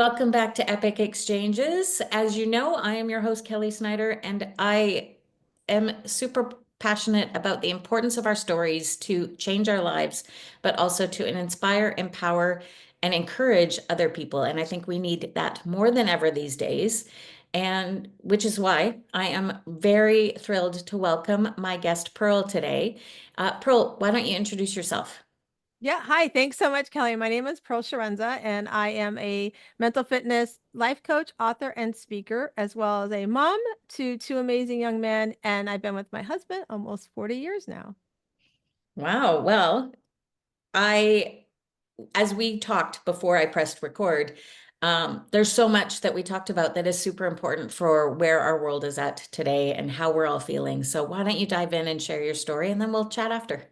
Welcome back to Epic Exchanges. As you know, I am your host, Kelly Snider, and I am super passionate about the importance of our stories to change our lives, but also to inspire, empower, and encourage other people. And I think we need that more than ever these days. And which is why I am very thrilled to welcome my guest, Pearl, today. Pearl, why don't you introduce yourself? Yeah, hi. Thanks so much, Kelly. My name is Pearl Chiarenza, and I am a mental fitness life coach, author, and speaker, as well as a mom to two amazing young men. And I've been with my husband almost 40 years now. Wow. Well, I as we talked before I pressed record, there's so much that we talked about that is super important for where our world is at today and how we're all feeling. So why don't you dive in and share your story and then we'll chat after.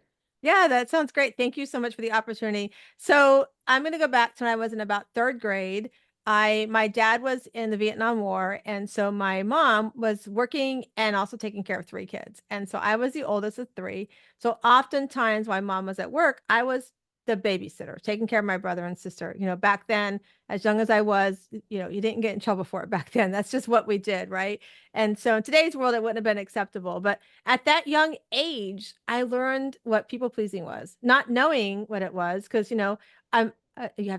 Yeah, that sounds great. Thank you so much for the opportunity. So I'm going to go back to when I was in about third grade. My dad was in the Vietnam War, and so my mom was working and also taking care of three kids. And so I was the oldest of three. So oftentimes, while mom was at work, I was the babysitter, taking care of my brother and sister. Back then, as young as I was, you didn't get in trouble for it back then. That's just what we did, right? And so in today's world, it wouldn't have been acceptable. But at that young age, I learned what people pleasing was, not knowing what it was, because you have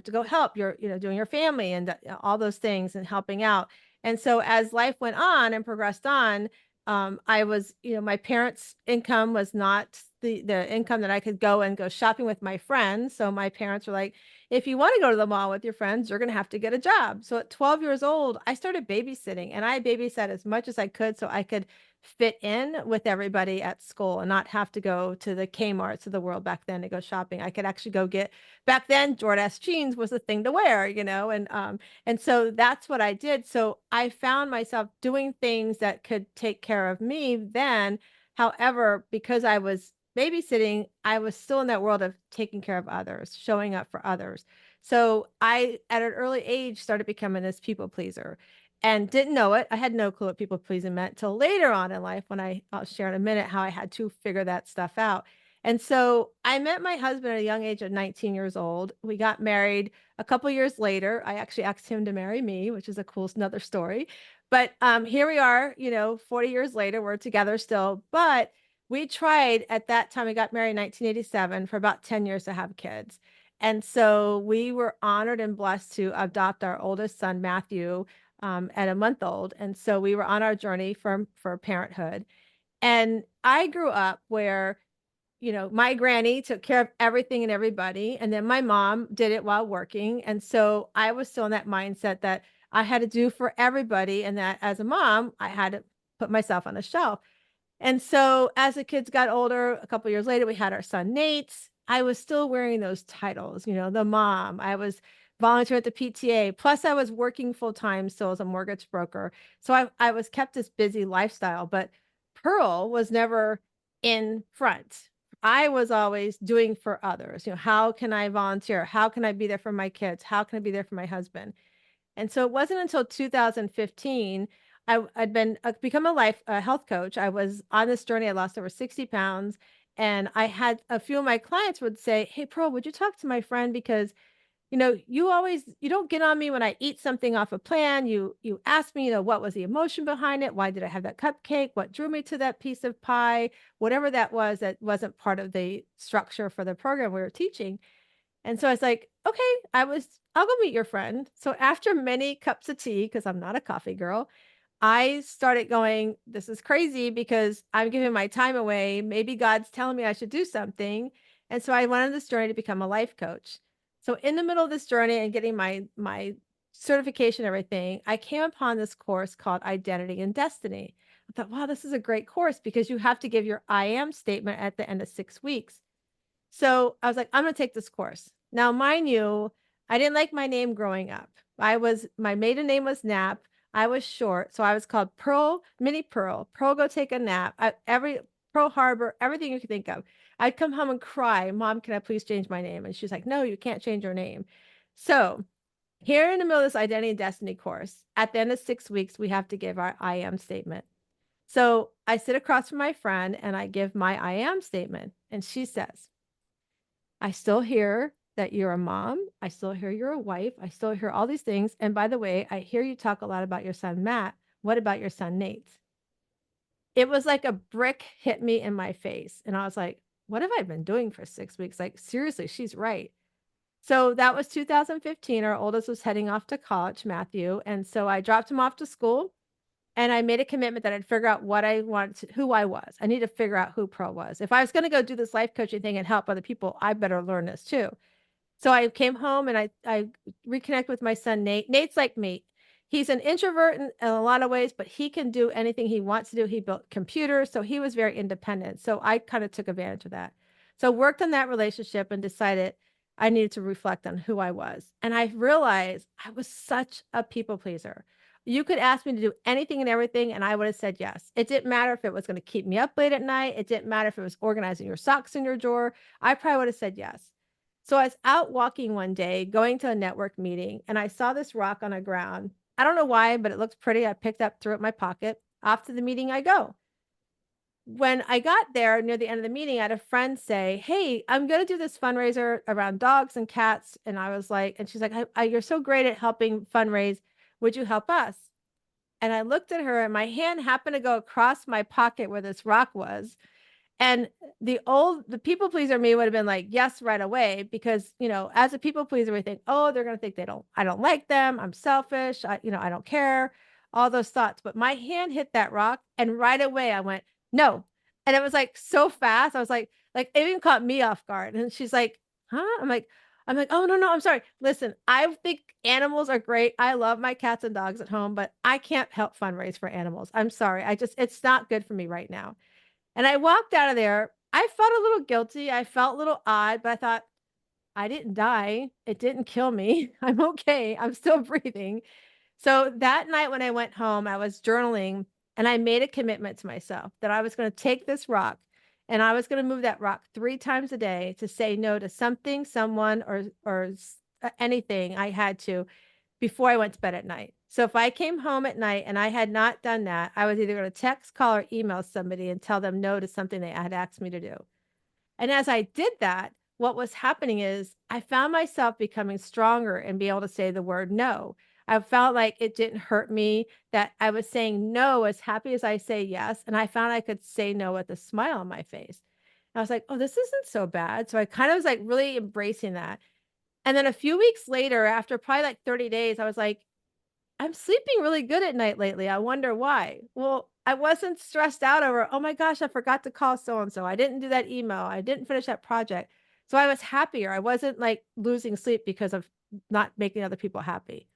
to go help. You're doing your family and all those things and helping out. And so as life went on and progressed on, I was, my parents' income was not the income that I could go shopping with my friends. So my parents were like, if you want to go to the mall with your friends, you're going to have to get a job. So at 12 years old, I started babysitting, and I babysat as much as I could so I could fit in with everybody at school and not have to go to the Kmart's of the world back then to go shopping. I could actually go get back then Jordache jeans was the thing to wear, and so that's what I did. So I found myself doing things that could take care of me then. However, because I was babysitting, I was still in that world of taking care of others, showing up for others. So I, at an early age, started becoming this people pleaser and didn't know it. I had no clue what people pleasing meant till later on in life when I'll share in a minute how I had to figure that stuff out. And so I met my husband at a young age of 19 years old. We got married a couple years later. I actually asked him to marry me, which is a cool another story. But here we are, 40 years later, we're together still. But we tried at that time, we got married in 1987 for about 10 years to have kids. And so we were honored and blessed to adopt our oldest son, Matthew, at a month old. And so we were on our journey for parenthood. And I grew up where, my granny took care of everything and everybody. And then my mom did it while working. And so I was still in that mindset that I had to do for everybody. And that as a mom, I had to put myself on the shelf. And so as the kids got older, a couple years later, we had our son Nate. I was still wearing those titles, the mom. I was volunteering at the PTA. Plus, I was working full time still as a mortgage broker. So I was kept this busy lifestyle. But Pearl was never in front. I was always doing for others. How can I volunteer? How can I be there for my kids? How can I be there for my husband? And so it wasn't until 2015 I'd been become a health coach. I was on this journey. I lost over 60 pounds. And I had a few of my clients would say, "Hey, Pearl, would you talk to my friend? Because, you don't get on me when I eat something off a plan. You ask me, what was the emotion behind it? Why did I have that cupcake? What drew me to that piece of pie? Whatever that was, that wasn't part of the structure for the program we were teaching." And so I was like, "Okay, I'll go meet your friend." So after many cups of tea, because I'm not a coffee girl, I started going, "This is crazy because I'm giving my time away. Maybe God's telling me I should do something." And so I went on this journey to become a life coach. So in the middle of this journey and getting my certification, and everything, I came upon this course called Identity and Destiny. I thought, wow, this is a great course because you have to give your I am statement at the end of 6 weeks. So I was like, I'm going to take this course. Now, mind you, I didn't like my name growing up. My maiden name was Nap. I was short. So I was called Pearl, Mini Pearl, Pearl Go Take a Nap, every Pearl Harbor, everything you could think of. I'd come home and cry, "Mom, can I please change my name?" And she's like, "No, you can't change your name." So here in the middle of this identity and destiny course, at the end of 6 weeks, we have to give our I am statement. So I sit across from my friend and I give my I am statement. And she says, "I still hear that you're a mom. I still hear you're a wife. I still hear all these things. And by the way, I hear you talk a lot about your son, Matt. What about your son, Nate? It was like a brick hit me in my face. And I was like, what have I been doing for 6 weeks? Like, seriously, she's right. So that was 2015. Our oldest was heading off to college, Matthew. And so I dropped him off to school and I made a commitment that I'd figure out what I wanted, who I was. I need to figure out who Pearl was. If I was going to go do this life coaching thing and help other people, I better learn this too. So I came home and I reconnect with my son, Nate. Nate's like me. He's an introvert in a lot of ways, but he can do anything he wants to do. He built computers, so he was very independent. So I kind of took advantage of that. So worked on that relationship and decided I needed to reflect on who I was. And I realized I was such a people pleaser. You could ask me to do anything and everything, and I would have said yes. It didn't matter if it was going to keep me up late at night. It didn't matter if it was organizing your socks in your drawer. I probably would have said yes. So I was out walking one day, going to a network meeting, and I saw this rock on the ground. I don't know why, but it looked pretty. I picked up, threw it in my pocket. Off to the meeting I go. When I got there near the end of the meeting, I had a friend say, "Hey, I'm going to do this fundraiser around dogs and cats." And I was like, and she's like, "You're so great at helping fundraise. Would you help us?" And I looked at her, and my hand happened to go across my pocket where this rock was. And the people pleaser me would have been like, yes, right away, because, as a people pleaser, we think, oh, they're going to think I don't like them. I'm selfish. I don't care, all those thoughts. But my hand hit that rock and right away I went, no. And it was like so fast. I was like, it even caught me off guard. And she's like, huh? I'm like, oh, no, no, I'm sorry. Listen, I think animals are great. I love my cats and dogs at home, but I can't help fundraise for animals. I'm sorry. It's not good for me right now. And I walked out of there. I felt a little guilty. I felt a little odd, but I thought, I didn't die. It didn't kill me. I'm okay. I'm still breathing. So that night when I went home, I was journaling and I made a commitment to myself that I was going to take this rock and I was going to move that rock 3 times a day to say no to something, someone, or anything I had to before I went to bed at night. So if I came home at night and I had not done that, I was either going to text, call, or email somebody and tell them no to something they had asked me to do. And as I did that, what was happening is I found myself becoming stronger and be able to say the word no. I felt like it didn't hurt me, that I was saying no as happy as I say yes. And I found I could say no with a smile on my face. I was like, oh, this isn't so bad. So I kind of was like really embracing that. And then a few weeks later, after probably like 30 days, I was like, I'm sleeping really good at night lately. I wonder why. Well, I wasn't stressed out over, oh my gosh, I forgot to call so and so. I didn't do that email. I didn't finish that project. So I was happier. I wasn't like losing sleep because of not making other people happy.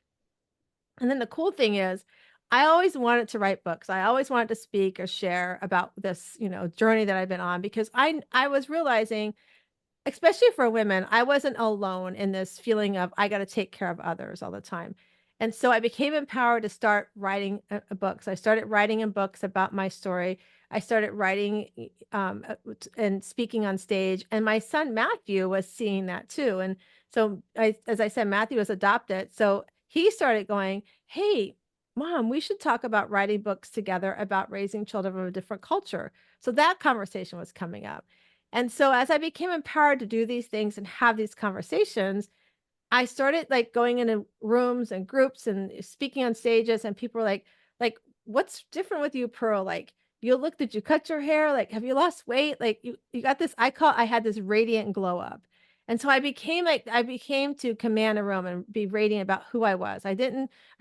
And then the cool thing is, I always wanted to write books. I always wanted to speak or share about this, journey that I've been on because I was realizing, especially for women, I wasn't alone in this feeling of I got to take care of others all the time. And so I became empowered to start writing books. I started writing in books about my story. I started writing and speaking on stage. And my son Matthew was seeing that too. And so, as I said, Matthew was adopted. So he started going, "Hey, Mom, we should talk about writing books together about raising children of a different culture." So that conversation was coming up. And so as I became empowered to do these things and have these conversations, I started like going into rooms and groups and speaking on stages and people were like, what's different with you, Pearl? Like, did you cut your hair? Like, have you lost weight? Like you got this, I had this radiant glow up. And so I became to command a room and be radiant about who I was. I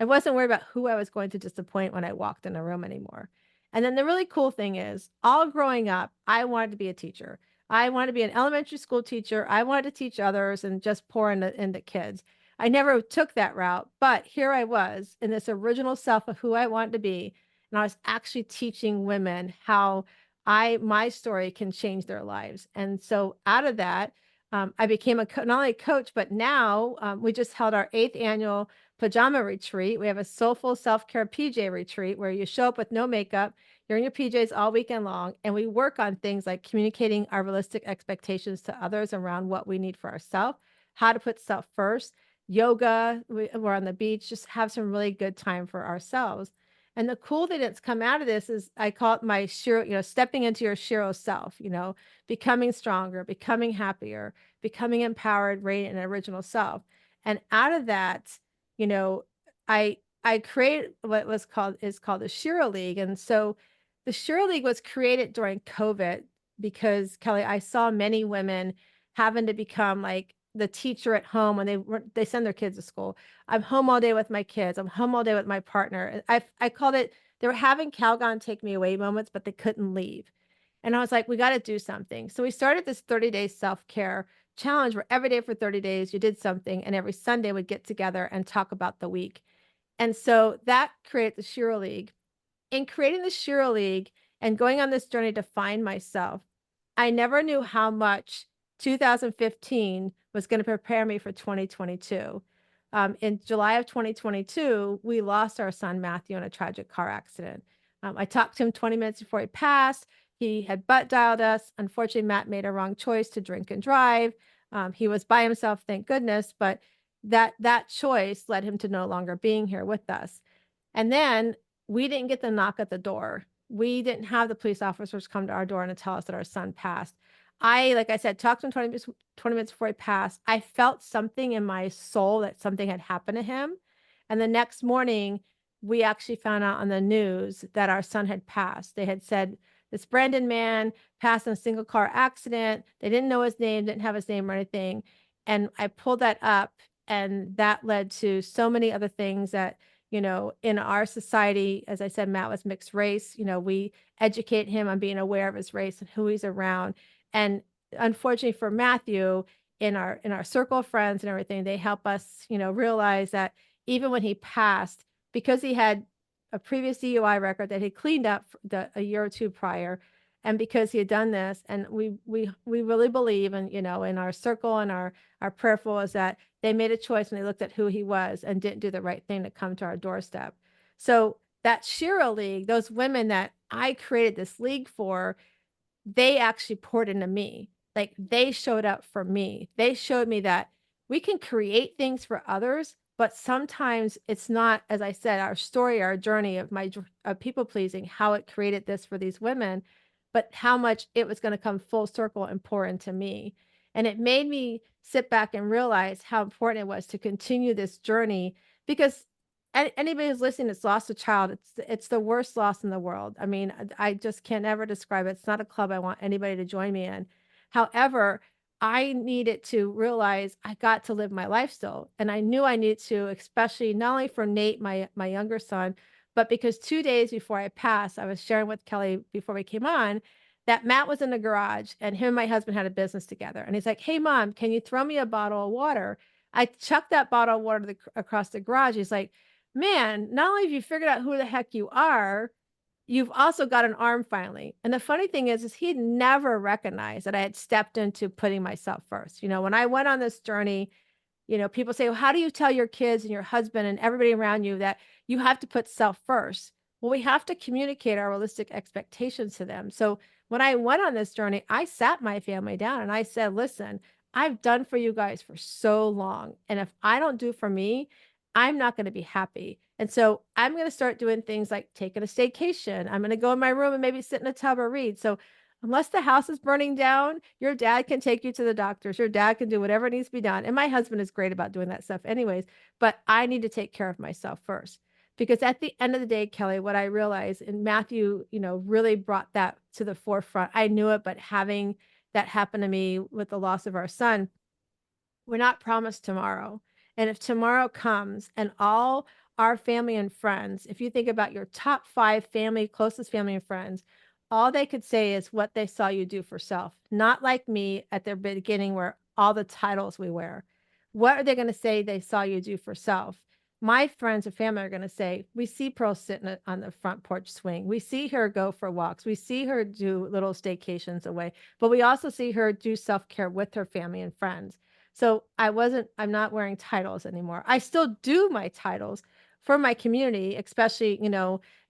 wasn't worried about who I was going to disappoint when I walked in a room anymore. And then the really cool thing is, all growing up, I wanted to be a teacher. I wanted to be an elementary school teacher. I wanted to teach others and just pour into kids. I never took that route, but here I was in this original self of who I wanted to be. And I was actually teaching women how my story can change their lives. And so out of that, I became not only a coach, but now we just held our 8th annual pajama retreat. We have a soulful self-care PJ retreat where you show up with no makeup. You're in your PJs all weekend long, and we work on things like communicating our realistic expectations to others around what we need for ourselves, how to put self first, yoga. We're on the beach, just have some really good time for ourselves. And the cool thing that's come out of this is I call it my Shiro, stepping into your Shiro self, becoming stronger, becoming happier, becoming empowered, radiant, and original self. And out of that, you know, I created what was called is called the Shiro League. And so the Shiro League was created during COVID because Kelly, I saw many women having to become like the teacher at home when they send their kids to school. I'm home all day with my kids. I'm home all day with my partner. I called it, they were having Calgon take me away moments, but they couldn't leave. And I was like, we got to do something. So we started this 30-day self-care challenge where every day for 30 days you did something, and every Sunday we'd get together and talk about the week. And so that created the Shiro League. In creating the Shiro League and going on this journey to find myself, I never knew how much 2015 was going to prepare me for 2022. In July of 2022, we lost our son Matthew in a tragic car accident. I talked to him 20 minutes before he passed. He had butt dialed us. Unfortunately, Matt made a wrong choice to drink and drive. He was by himself, thank goodness, but that choice led him to no longer being here with us. And then we didn't get the knock at the door. We didn't have the police officers come to our door and tell us that our son passed. Like I said, talked to him 20 minutes before he passed. I felt something in my soul that something had happened to him. And the next morning, we actually found out on the news that our son had passed. They had said this Brandon man passed in a single car accident. They didn't know his name, didn't have his name or anything. And I pulled that up, and that led to so many other things that, in our society, as I said, Matt was mixed race. We educate him on being aware of his race and who he's around. And unfortunately for Matthew, in our circle of friends and everything, they help us, realize that even when he passed, because he had a previous DUI record that he cleaned up a year or two prior, and because he had done this, and we really believe, and in our circle and our prayerful is that they made a choice when they looked at who he was and didn't do the right thing to come to our doorstep. So that Shiro League, those women that I created this league for, they actually poured into me. Like, they showed up for me. They showed me that we can create things for others, but sometimes it's not, as I said, our story, our journey of people pleasing, how it created this for these women, but how much it was going to come full circle and pour into me. And it made me sit back and realize how important it was to continue this journey, because anybody who's listening that's lost a child, it's the worst loss in the world. I mean, I just can't ever describe it. It's not a club I want anybody to join me in. However, I needed to realize I got to live my life still. And I knew I needed to, especially not only for Nate, my younger son, but because 2 days before I passed, I was sharing with Kelly before we came on that Matt was in the garage and him and my husband had a business together. And he's like, "Hey, Mom, can you throw me a bottle of water?" I chucked that bottle of water across the garage. He's like, "Man, not only have you figured out who the heck you are, you've also got an arm finally." And the funny thing is he'd never recognized that I had stepped into putting myself first. When I went on this journey, people say, "Well, how do you tell your kids and your husband and everybody around you that you have to put self first?" Well, we have to communicate our realistic expectations to them. So when I went on this journey, I sat my family down and I said, "Listen, I've done for you guys for so long. And if I don't do for me, I'm not going to be happy. And so I'm going to start doing things like taking a staycation. I'm going to go in my room and maybe sit in a tub or read. So unless the house is burning down, your dad can take you to the doctors. Your dad can do whatever needs to be done." And my husband is great about doing that stuff anyways, but I need to take care of myself first. Because at the end of the day, Kelly, what I realized, and Matthew, really brought that to the forefront. I knew it, but having that happen to me with the loss of our son, we're not promised tomorrow. And if tomorrow comes and all our family and friends, if you think about your top 5 family, closest family and friends, all they could say is what they saw you do for self. Not like me at the beginning where all the titles we wear. What are they going to say they saw you do for self? My friends and family are going to say, "We see Pearl sitting on the front porch swing. We see her go for walks. We see her do little staycations away, but we also see her do self-care with her family and friends." So I'm not wearing titles anymore. I still do my titles for my community, especially,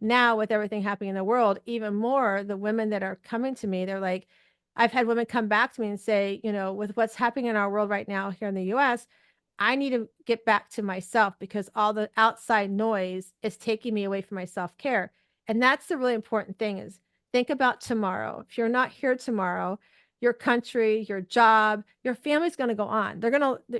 now with everything happening in the world, even more the women that are coming to me, they're like, I've had women come back to me and say, with what's happening in our world right now here in the US, I need to get back to myself because all the outside noise is taking me away from my self-care. And that's the really important thing is think about tomorrow. If you're not here tomorrow, your country, your job, your family's going to go on.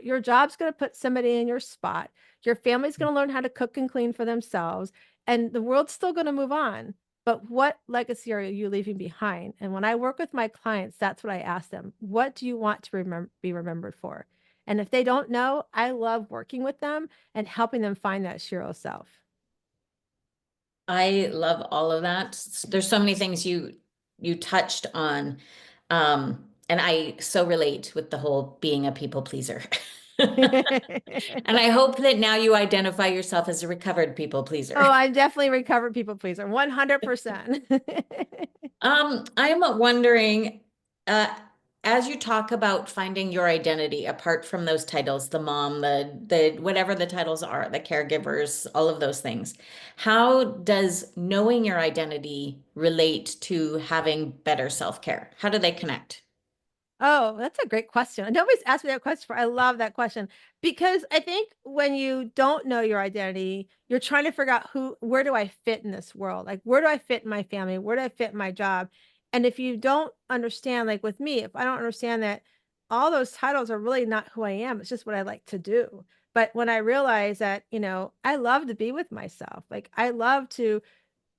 Your job's going to put somebody in your spot. Your family's going to learn how to cook and clean for themselves, and the world's still going to move on. But what legacy are you leaving behind? And when I work with my clients, that's what I ask them. What do you want to be remembered for? And if they don't know, I love working with them and helping them find that Shiro self. I love all of that. There's so many things you touched on. And I so relate with the whole being a people pleaser. And I hope that now you identify yourself as a recovered people pleaser. Oh, I'm definitely a recovered people pleaser, 100%. I'm wondering, uh, as you talk about finding your identity apart from those titles, the mom, the whatever the titles are, the caregivers, all of those things, how does knowing your identity relate to having better self-care? How do they connect? Oh, that's a great question. Nobody's asked me that question before. I love that question because I think when you don't know your identity, you're trying to figure out where do I fit in this world? Like, where do I fit in my family? Where do I fit in my job? And if you don't understand, like with me, if I don't understand that all those titles are really not who I am, it's just what I like to do. But when I realize that, I love to be with myself. Like, I love to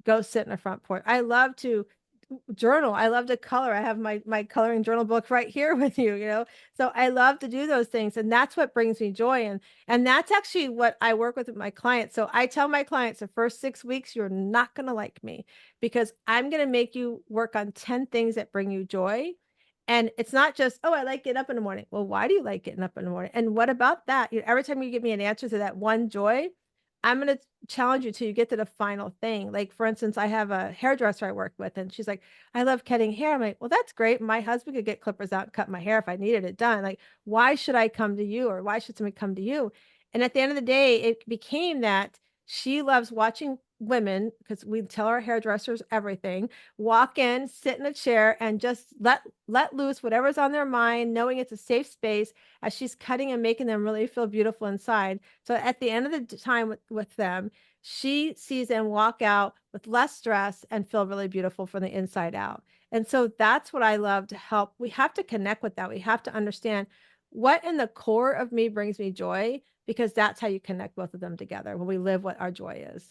go sit in the front porch. I love to journal. I love to color. I have my coloring journal book right here with you. So I love to do those things, and that's what brings me joy. And that's actually what I work with my clients. So I tell my clients the first 6 weeks, you're not going to like me because I'm going to make you work on 10 things that bring you joy. And it's not just, oh, I like getting up in the morning. Well, why do you like getting up in the morning? And what about that? Every time you give me an answer to that one joy, I'm going to challenge you till you get to the final thing. Like, for instance, I have a hairdresser I work with, and she's like, I love cutting hair. I'm like, well, that's great. My husband could get clippers out and cut my hair if I needed it done. Like, why should I come to you, or why should somebody come to you? And at the end of the day, it became that she loves watching women, because we tell our hairdressers everything, walk in, sit in a chair, and just let loose whatever's on their mind, knowing it's a safe space as she's cutting and making them really feel beautiful inside. So at the end of the time with them, she sees them walk out with less stress and feel really beautiful from the inside out. And so that's what I love to help. We have to connect with that. We have to understand what in the core of me brings me joy, because that's how you connect both of them together when we live what our joy is.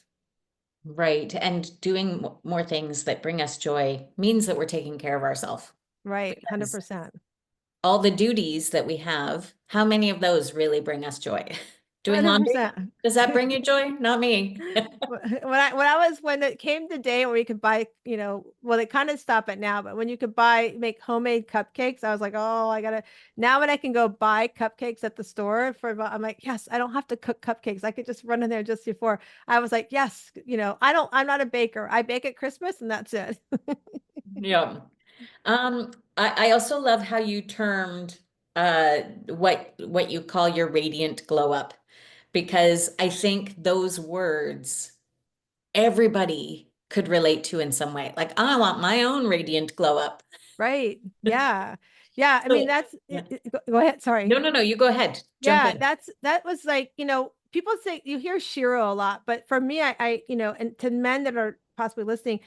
Right. And doing more things that bring us joy means that we're taking care of ourselves. Right. Because 100%. all the duties that we have, how many of those really bring us joy? Doing laundry, 100%. does that bring you joy? Not me. When it came the day where you could buy, well, they kind of stop it now, but when you could make homemade cupcakes, I was like, oh, now when I can go buy cupcakes at the store I'm like, yes, I don't have to cook cupcakes. I could just run in there just before. I was like, yes, I'm not a baker. I bake at Christmas and that's it. Yeah. I also love how you termed what you call your radiant glow up, because I think those words everybody could relate to in some way. Like, I want my own radiant glow up. Right. Yeah. Yeah. I mean, So, yeah. go ahead. Sorry. No, you go ahead. Jump Yeah, in. that was like, people say you hear Shiro a lot, but for me, and to men that are possibly listening,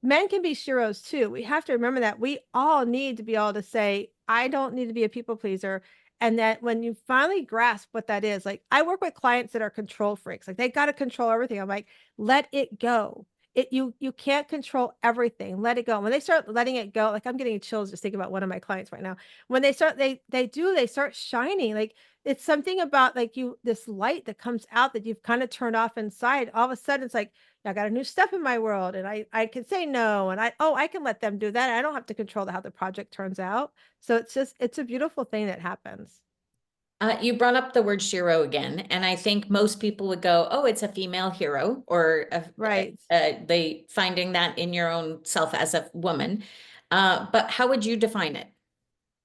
men can be Shiros too. We have to remember that we all need to be able to say, I don't need to be a people pleaser. And that when you finally grasp what that is, like I work with clients that are control freaks, like they got to control everything. I'm like, let it go. You can't control everything. Let it go. When they start letting it go, like I'm getting chills just thinking about one of my clients right now. When they start shining. Like it's something about like this light that comes out that you've kind of turned off inside. All of a sudden it's like, I got a new step in my world, and I can say no, and I can let them do that. I don't have to control how the project turns out. So it's a beautiful thing that happens. You brought up the word Shiro again, and I think most people would go, "Oh, it's a female hero," or Right. they finding that in your own self as a woman. But how would you define it?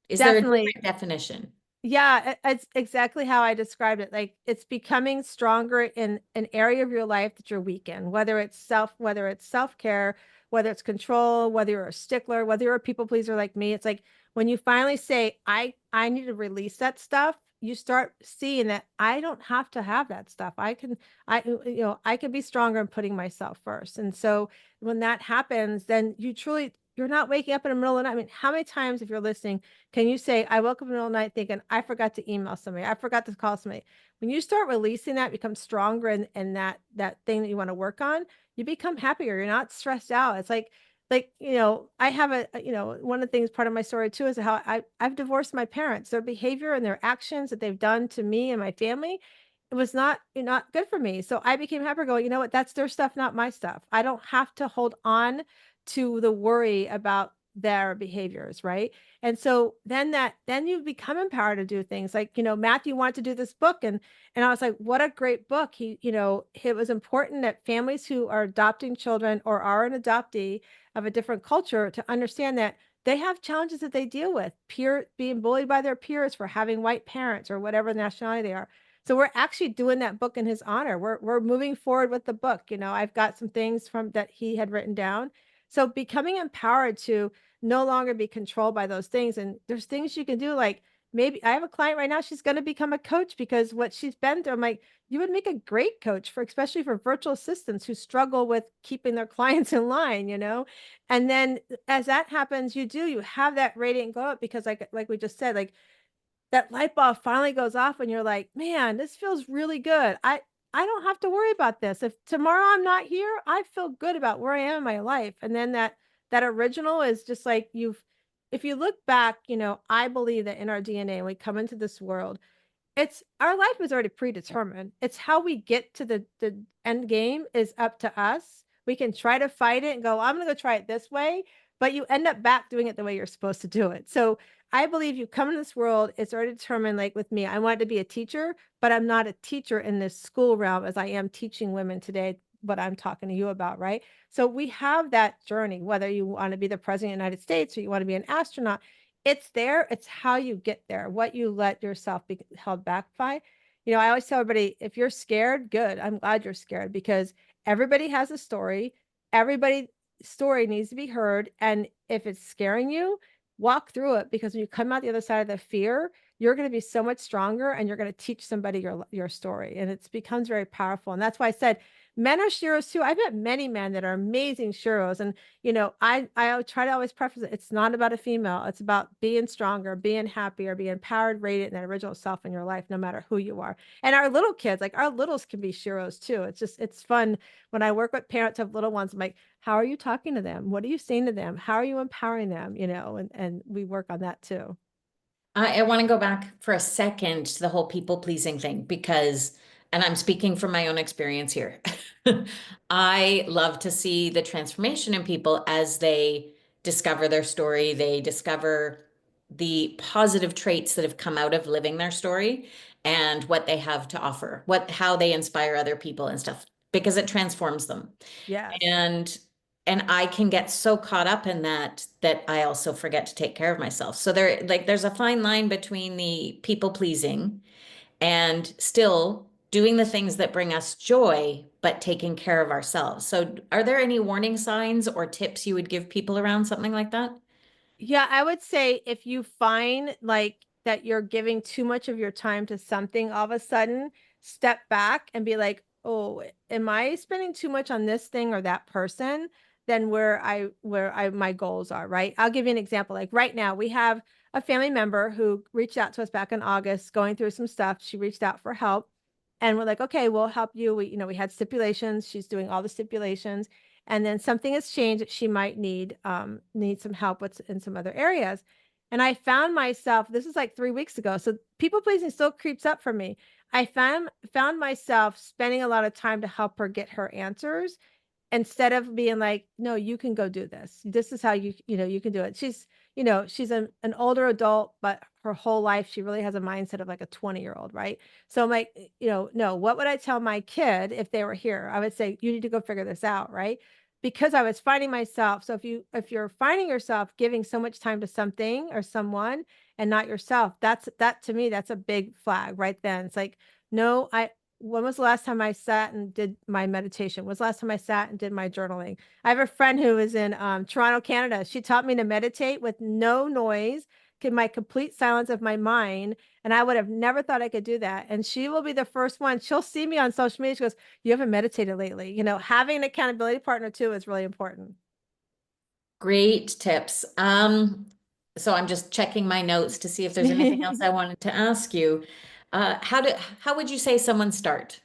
Is there a Definitely. different definition? Yeah, it's exactly how I described it. Like it's becoming stronger in an area of your life that you're weak in, whether it's self-care, whether it's control, whether you're a stickler, whether you're a people pleaser like me. It's like when you finally say, I need to release that stuff, you start seeing that I don't have to have that stuff. I can be stronger in putting myself first. And so when that happens, then you're not waking up in the middle of the night. I mean, how many times, if you're listening, can you say, I woke up in the middle of the night thinking, I forgot to email somebody, I forgot to call somebody. When you start releasing that, become stronger in that thing that you want to work on, you become happier. You're not stressed out. It's like, I have one of the things, part of my story too, is how I've divorced my parents. Their behavior and their actions that they've done to me and my family, it was not good for me. So I became happier going, you know what, that's their stuff, not my stuff. I don't have to hold on to the worry about their behaviors, right? And so then you become empowered to do things like, Matthew wanted to do this book, and I was like, what a great book. It was important that families who are adopting children or are an adoptee of a different culture to understand that they have challenges that they deal with, being bullied by their peers for having white parents or whatever nationality they are. So we're actually doing that book in his honor. We're moving forward with the book. I've got some things from that he had written down. So becoming empowered to no longer be controlled by those things. And there's things you can do, like maybe I have a client right now, she's going to become a coach because what she's been through. I'm like, you would make a great coach for, especially for virtual assistants who struggle with keeping their clients in line. And then as that happens, you have that radiant glow up because like we just said, like that light bulb finally goes off and you're like, man, this feels really good. I don't have to worry about this. If tomorrow I'm not here, I feel good about where I am in my life. And then that original is just like if you look back, I believe that in our DNA, when we come into this world, it's our life is already predetermined. It's how we get to the end game is up to us. We can try to fight it and go, I'm gonna go try it this way, but you end up back doing it the way you're supposed to do it. So I believe you come in this world, it's already determined. Like with me, I wanted to be a teacher, but I'm not a teacher in this school realm as I am teaching women today, what I'm talking to you about, right? So we have that journey, whether you want to be the president of the United States or you want to be an astronaut, it's there. It's how you get there, what you let yourself be held back by. I always tell everybody, if you're scared, good. I'm glad you're scared because everybody has a story. Everybody's story needs to be heard. And if it's scaring you, walk through it because when you come out the other side of the fear, you're going to be so much stronger and you're going to teach somebody your story. And it becomes very powerful. And that's why I said men are sheroes too. I've met many men that are amazing sheroes. And I try to always preface it. It's not about a female. It's about being stronger, being happier, being empowered, radiant, and that original self in your life, no matter who you are. And our little kids, like our littles can be sheroes too. It's fun when I work with parents of little ones. I'm like, how are you talking to them? What are you saying to them? How are you empowering them? And we work on that too. I want to go back for a second to the whole people pleasing thing because, and I'm speaking from my own experience here. I love to see the transformation in people as they discover their story, they discover the positive traits that have come out of living their story and what they have to offer, how they inspire other people and stuff, because it transforms them. Yes. And I can get so caught up in that I also forget to take care of myself. So there's a fine line between the people pleasing and still doing the things that bring us joy, but taking care of ourselves. So are there any warning signs or tips you would give people around something like that? Yeah, I would say if you find like that you're giving too much of your time to something all of a sudden, step back and be like, "Oh, am I spending too much on this thing or that person than where I my goals are?" Right? I'll give you an example. Like right now, we have a family member who reached out to us back in August going through some stuff. She reached out for help and we're like, "Okay, we'll help you." We had stipulations. She's doing all the stipulations and then something has changed that she might need some help with in some other areas. And I found myself, this is like 3 weeks ago. So people pleasing still creeps up for me. I found myself spending a lot of time to help her get her answers instead of being like, no, you can go do this. This is how you can do it. She's an older adult, but her whole life, she really has a mindset of like a 20-year-old, right? So I'm like, no, what would I tell my kid if they were here? I would say, you need to go figure this out, right? Because I was finding myself. So if you're finding yourself giving so much time to something or someone and not yourself, that to me, that's a big flag right then. It's like, no, when was the last time I sat and did my meditation? When was the last time I sat and did my journaling? I have a friend who is in Toronto, Canada. She taught me to meditate with no noise, my complete silence of my mind. And I would have never thought I could do that. And she will be the first one. She'll see me on social media. She goes, "You haven't meditated lately." Having an accountability partner too is really important. Great tips. So I'm just checking my notes to see if there's anything else I wanted to ask you. How would you say someone start?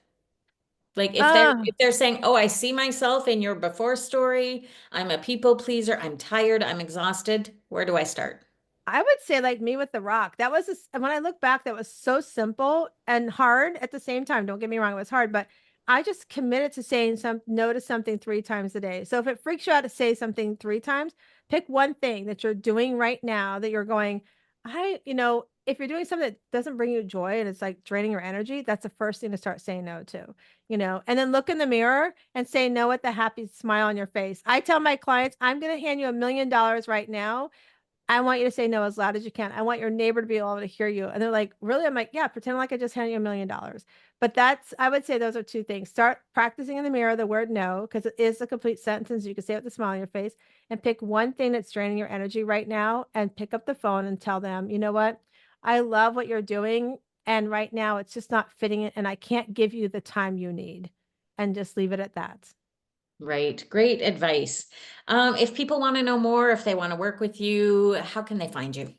Like if they're uh, if they're saying, "Oh, I see myself in your before story. I'm a people pleaser. I'm tired. I'm exhausted." Where do I start? I would say like me with the rock. That was when I look back, that was so simple and hard at the same time. Don't get me wrong, it was hard, but I just committed to saying some no to something 3 times a day. So if it freaks you out to say something 3 times, pick one thing that you're doing right now that you're going, if you're doing something that doesn't bring you joy and it's like draining your energy, that's the first thing to start saying no to, and then look in the mirror and say no with the happy smile on your face. I tell my clients, I'm going to hand you $1 million right now. I want you to say no as loud as you can. I want your neighbor to be able to hear you. And they're like, really? I'm like, yeah, pretend like I just handed you $1 million. But I would say those are two things. Start practicing in the mirror the word no, because it is a complete sentence. You can say it with a smile on your face, and pick one thing that's draining your energy right now and pick up the phone and tell them, you know what? I love what you're doing. And right now it's just not fitting it. And I can't give you the time you need. And just leave it at that. Right. Great advice. If people want to know more, if they want to work with you, how can they find you?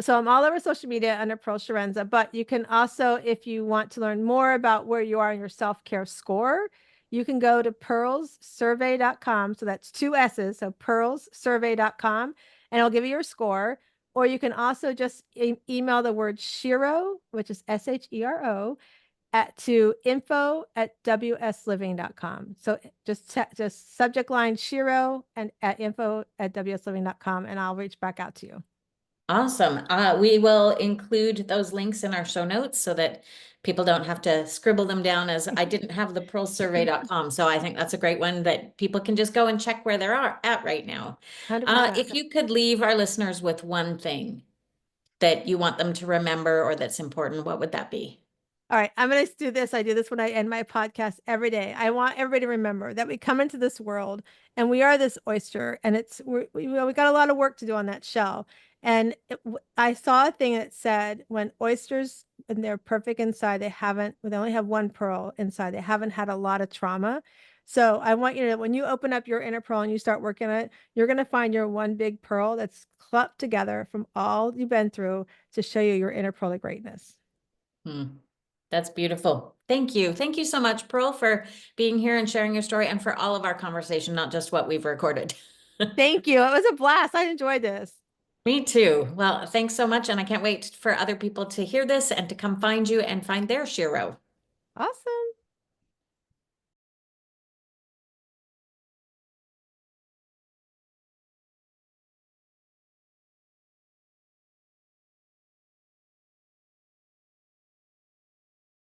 So I'm all over social media under Pearl Chiarenza, but you can also, if you want to learn more about where you are in your self-care score, you can go to pearlssurvey.com. So that's 2 S's. So pearlssurvey.com, and it'll give you your score. Or you can also just email the word Shero, which is SHERO, to info@wsliving.com. So just subject line Shero and at info@wsliving.com, and I'll reach back out to you. Awesome. We will include those links in our show notes so that people don't have to scribble them down as I didn't have the pearlsurvey.com. So I think that's a great one that people can just go and check where they're at right now. 100%. If you could leave our listeners with one thing that you want them to remember or that's important, what would that be? All right, I'm going to do this. I do this when I end my podcast every day. I want everybody to remember that we come into this world and we are this oyster, and we got a lot of work to do on that shell. And I saw a thing that said when oysters, when they're perfect inside, they only have one pearl inside. They haven't had a lot of trauma. So I want you to, when you open up your inner pearl and you start working on it, you're going to find your one big pearl that's clumped together from all you've been through to show you your inner pearl of greatness. Hmm. That's beautiful. Thank you. Thank you so much, Pearl, for being here and sharing your story and for all of our conversation, not just what we've recorded. Thank you. It was a blast. I enjoyed this. Me too. Well, thanks so much. And I can't wait for other people to hear this and to come find you and find their Shiro. Awesome.